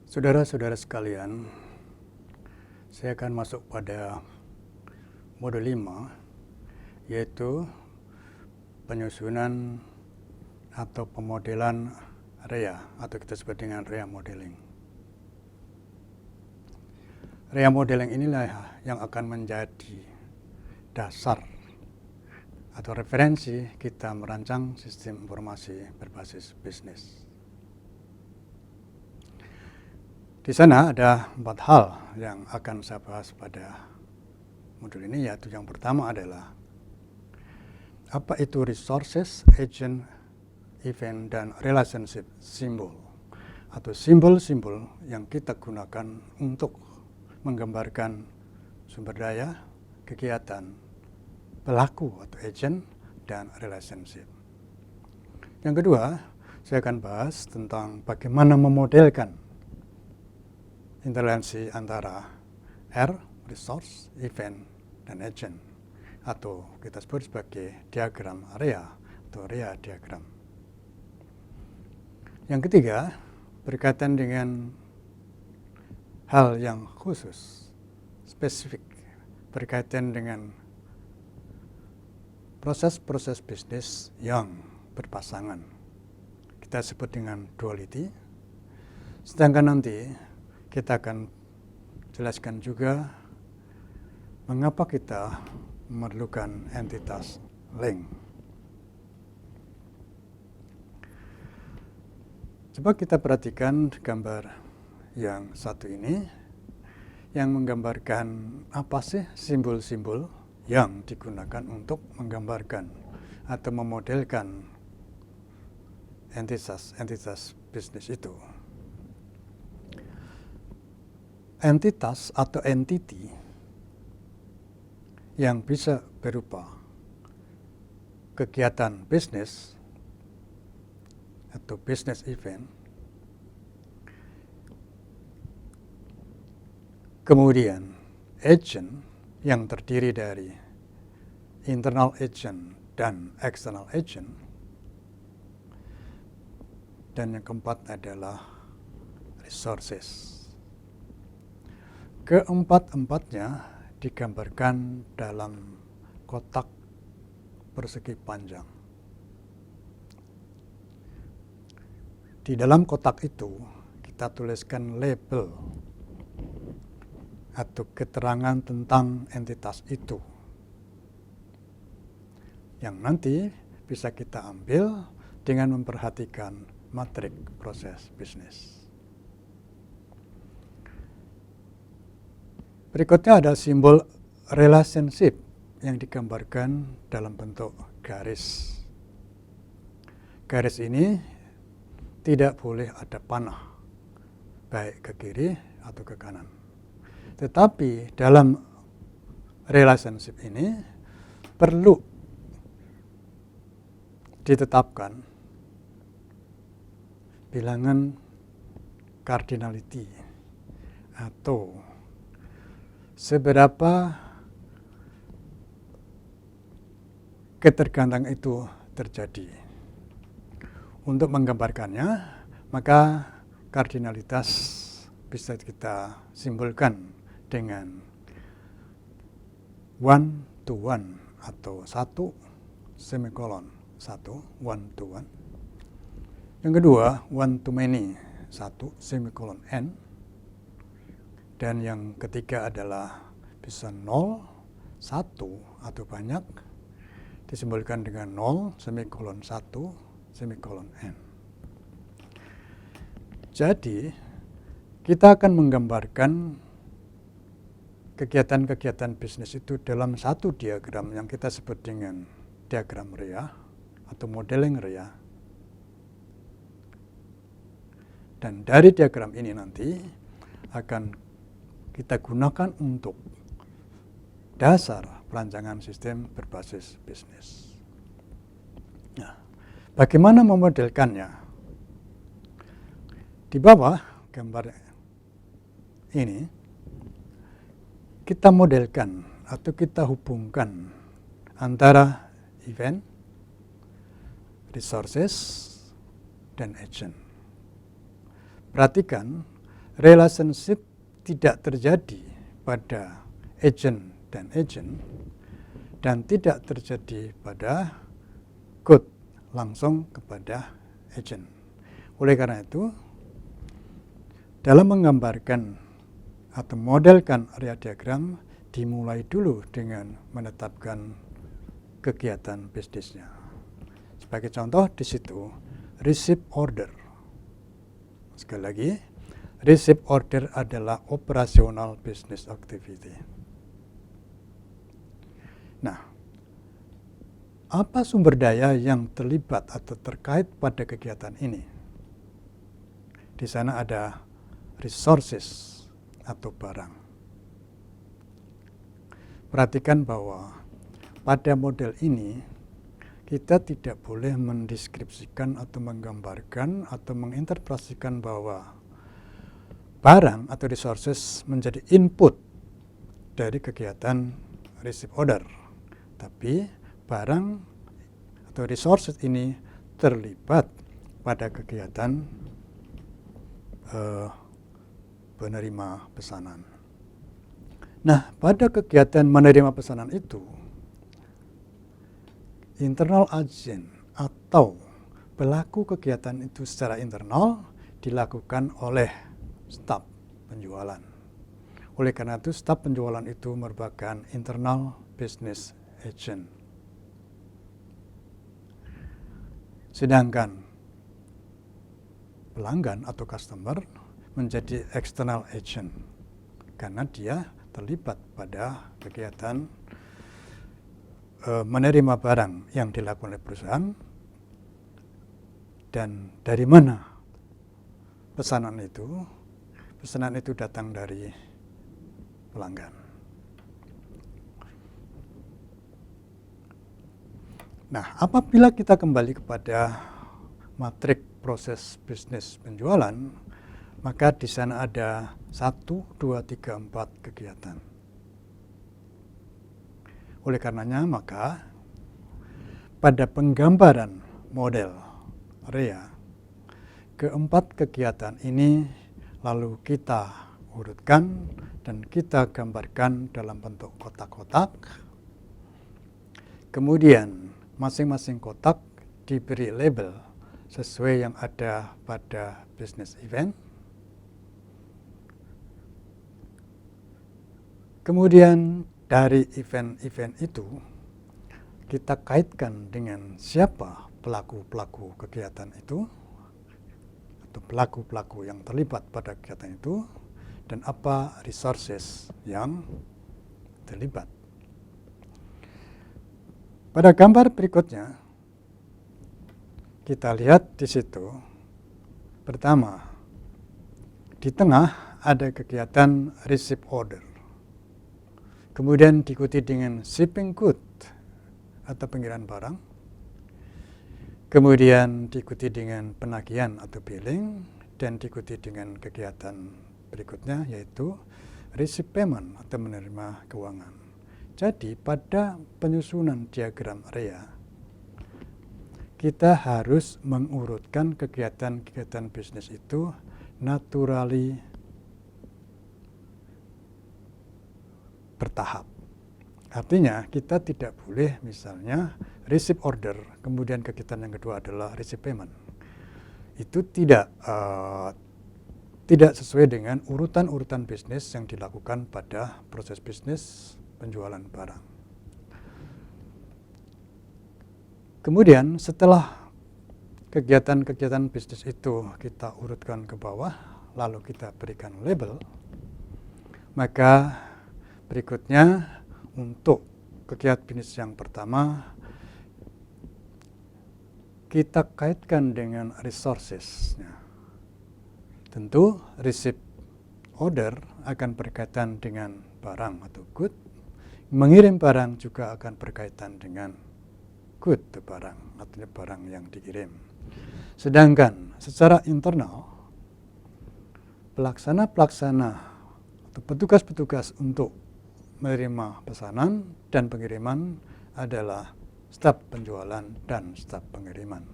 Saudara-saudara sekalian, saya akan masuk pada mode 5, yaitu penyusunan atau pemodelan REA, atau kita sebut dengan REA modeling. REA modeling inilah yang akan menjadi dasar atau referensi kita merancang sistem informasi berbasis bisnis. Di sana ada 4 hal yang akan saya bahas pada modul ini, yaitu yang pertama adalah apa itu resources, agent, event, dan relationship symbol atau simbol-simbol yang kita gunakan untuk menggambarkan sumber daya, kegiatan, pelaku atau agent, dan relationship. Yang kedua, saya akan bahas tentang bagaimana memodelkan interaksi antara R, resource, event, dan agent, atau kita sebut sebagai diagram REA atau REA diagram. Yang ketiga, berkaitan dengan hal yang khusus, spesifik, berkaitan dengan proses-proses bisnis yang berpasangan. Kita sebut dengan duality. Sedangkan nanti kita akan jelaskan juga mengapa kita memerlukan entitas link. Coba kita perhatikan gambar yang satu ini, yang menggambarkan apa sih simbol-simbol yang digunakan untuk menggambarkan atau memodelkan entitas bisnis itu. Entitas atau entity yang bisa berupa kegiatan bisnis atau business event, kemudian agent yang terdiri dari internal agent dan external agent, dan yang keempat adalah resources. Keempat-empatnya digambarkan dalam kotak persegi panjang. Di dalam kotak itu kita tuliskan label atau keterangan tentang entitas itu, yang nanti bisa kita ambil dengan memperhatikan matrik proses bisnis. Berikutnya ada simbol relationship yang digambarkan dalam bentuk garis. Garis ini tidak boleh ada panah, baik ke kiri atau ke kanan. Tetapi dalam relationship ini perlu ditetapkan bilangan cardinality atau seberapa ketergantungan itu terjadi. Untuk menggambarkannya, maka kardinalitas bisa kita simbolkan dengan 1 to 1 atau 1 semikolon 1, 1 to 1. Yang kedua, 1 to many, 1 semikolon n. Dan yang ketiga adalah bisa 0, 1 atau banyak, disimbolkan dengan 0, semikolon 1, semikolon n. Jadi, kita akan menggambarkan kegiatan-kegiatan bisnis itu dalam satu diagram yang kita sebut dengan diagram REA atau modeling REA. Dan dari diagram ini nanti akan kita gunakan untuk dasar perancangan sistem berbasis bisnis. Nah, bagaimana memodelkannya? Di bawah gambar ini, kita modelkan atau kita hubungkan antara event, resources, dan agent. Perhatikan, relationship tidak terjadi pada agent dan agent, dan tidak terjadi pada good langsung kepada agent. Oleh karena itu, dalam menggambarkan atau modelkan area diagram, dimulai dulu dengan menetapkan kegiatan bisnisnya. Sebagai contoh di situ, receipt order. Sekali lagi, receipt order adalah operational business activity. Nah, apa sumber daya yang terlibat atau terkait pada kegiatan ini? Di sana ada resources atau barang. Perhatikan bahwa pada model ini kita tidak boleh mendeskripsikan atau menggambarkan atau menginterpretasikan bahwa barang atau resources menjadi input dari kegiatan receive order. Tapi barang atau resources ini terlibat pada kegiatan penerima pesanan. Nah, pada kegiatan menerima pesanan itu, internal agent atau pelaku kegiatan itu secara internal dilakukan oleh staf penjualan. Oleh karena itu, staf penjualan itu merupakan internal business agent. Sedangkan pelanggan atau customer menjadi external agent karena dia terlibat pada kegiatan menerima barang yang dilakukan oleh perusahaan. Dan dari mana pesanan itu? Pesanan itu datang dari pelanggan. Nah, apabila kita kembali kepada matrik proses bisnis penjualan, maka di sana ada 1, 2, 3, 4 kegiatan. Oleh karenanya, maka pada penggambaran model REA, keempat kegiatan ini lalu kita urutkan dan kita gambarkan dalam bentuk kotak-kotak. Kemudian masing-masing kotak diberi label sesuai yang ada pada business event. Kemudian dari event-event itu kita kaitkan dengan siapa pelaku-pelaku kegiatan itu atau pelaku-pelaku yang terlibat pada kegiatan itu dan apa resources yang terlibat. Pada gambar berikutnya kita lihat di situ, pertama di tengah ada kegiatan receive order. Kemudian diikuti dengan shipping good atau pengiriman barang. Kemudian diikuti dengan penagihan atau billing dan diikuti dengan kegiatan berikutnya yaitu receive payment atau menerima keuangan. Jadi pada penyusunan diagram REA kita harus mengurutkan kegiatan-kegiatan bisnis itu naturally bertahap. Artinya kita tidak boleh misalnya receive order, kemudian kegiatan yang kedua adalah receive payment. Itu tidak sesuai dengan urutan-urutan bisnis yang dilakukan pada proses bisnis penjualan barang. Kemudian setelah kegiatan-kegiatan bisnis itu kita urutkan ke bawah, lalu kita berikan label, maka berikutnya untuk kegiatan bisnis yang pertama kita kaitkan dengan resources-nya. Tentu receive order akan berkaitan dengan barang atau good. Mengirim barang juga akan berkaitan dengan good barang atau barang yang dikirim. Sedangkan secara internal pelaksana-pelaksana atau petugas-petugas untuk menerima pesanan dan pengiriman adalah staf penjualan dan staf pengiriman.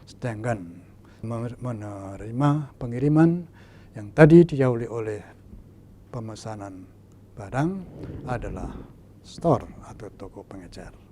Sedangkan menerima pengiriman Yang tadi didahului oleh pemesanan barang adalah store atau toko pengecer.